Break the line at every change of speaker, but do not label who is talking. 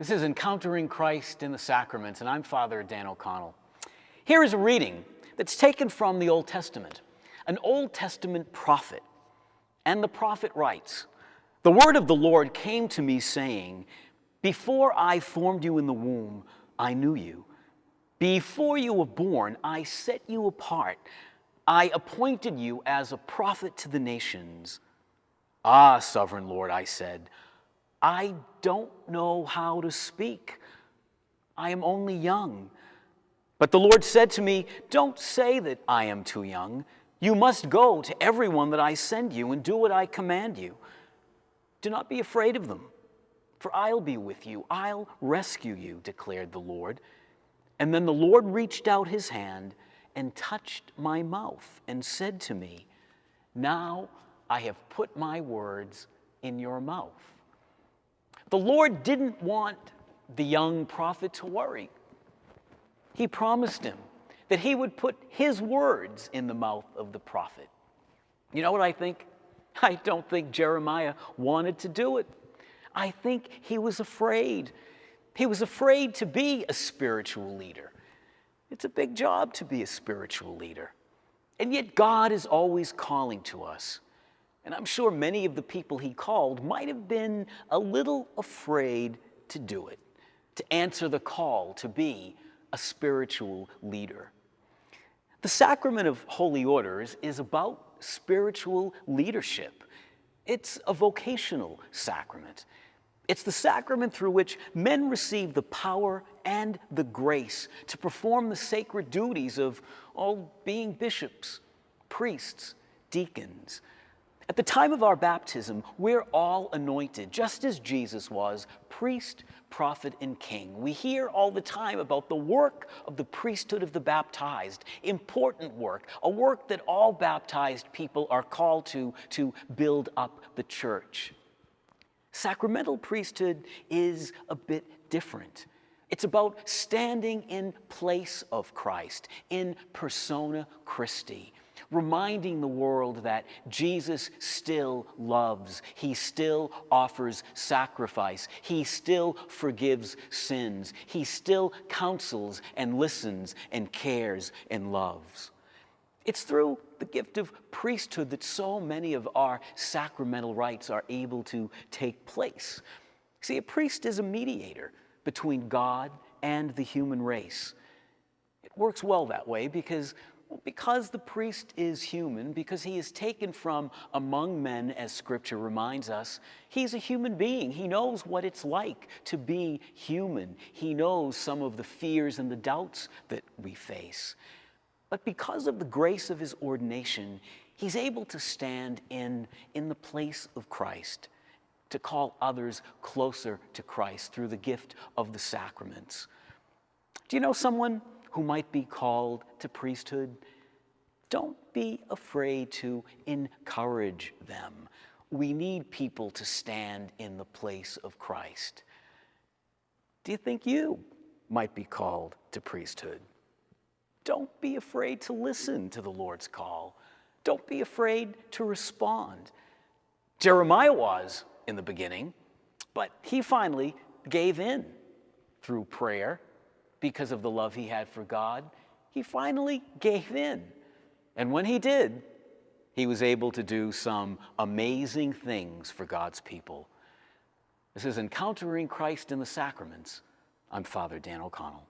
This is Encountering Christ in the Sacraments, and I'm Father Dan O'Connell. Here is a reading that's taken from the Old Testament, an Old Testament prophet. And the prophet writes, "The word of the Lord came to me saying, before I formed you in the womb, I knew you. Before you were born, I set you apart. I appointed you as a prophet to the nations." "Ah, sovereign Lord," I said, "I don't know how to speak. I am only young." But the Lord said to me, "Don't say that I am too young. You must go to everyone that I send you and do what I command you. Do not be afraid of them, for I'll be with you. I'll rescue you," declared the Lord. And then the Lord reached out his hand and touched my mouth and said to me, "Now I have put my words in your mouth." The Lord didn't want the young prophet to worry. He promised him that he would put his words in the mouth of the prophet. You know what I think? I don't think Jeremiah wanted to do it. I think he was afraid. He was afraid to be a spiritual leader. It's a big job to be a spiritual leader. And yet God is always calling to us. And I'm sure many of the people he called might have been a little afraid to do it, to answer the call to be a spiritual leader. The sacrament of holy orders is about spiritual leadership. It's a vocational sacrament. It's the sacrament through which men receive the power and the grace to perform the sacred duties of being bishops, priests, deacons. At the time of our baptism, we're all anointed, just as Jesus was, priest, prophet, and king. We hear all the time about the work of the priesthood of the baptized, important work, a work that all baptized people are called to build up the church. Sacramental priesthood is a bit different. It's about standing in place of Christ, in persona Christi, reminding the world that Jesus still loves, he still offers sacrifice, he still forgives sins, he still counsels and listens and cares and loves. It's through the gift of priesthood that so many of our sacramental rites are able to take place. See, a priest is a mediator between God and the human race. It works well that way because the priest is human, because he is taken from among men, as Scripture reminds us, he's a human being. He knows what it's like to be human. He knows some of the fears and the doubts that we face. But because of the grace of his ordination, he's able to stand in the place of Christ, to call others closer to Christ through the gift of the sacraments. Do you know someone who might be called to priesthood? Don't be afraid to encourage them. We need people to stand in the place of Christ. Do you think you might be called to priesthood? Don't be afraid to listen to the Lord's call. Don't be afraid to respond. Jeremiah was in the beginning, but he finally gave in through prayer because of the love he had for God. He finally gave in. And when he did, he was able to do some amazing things for God's people. This is Encountering Christ in the Sacraments. I'm Father Dan O'Connell.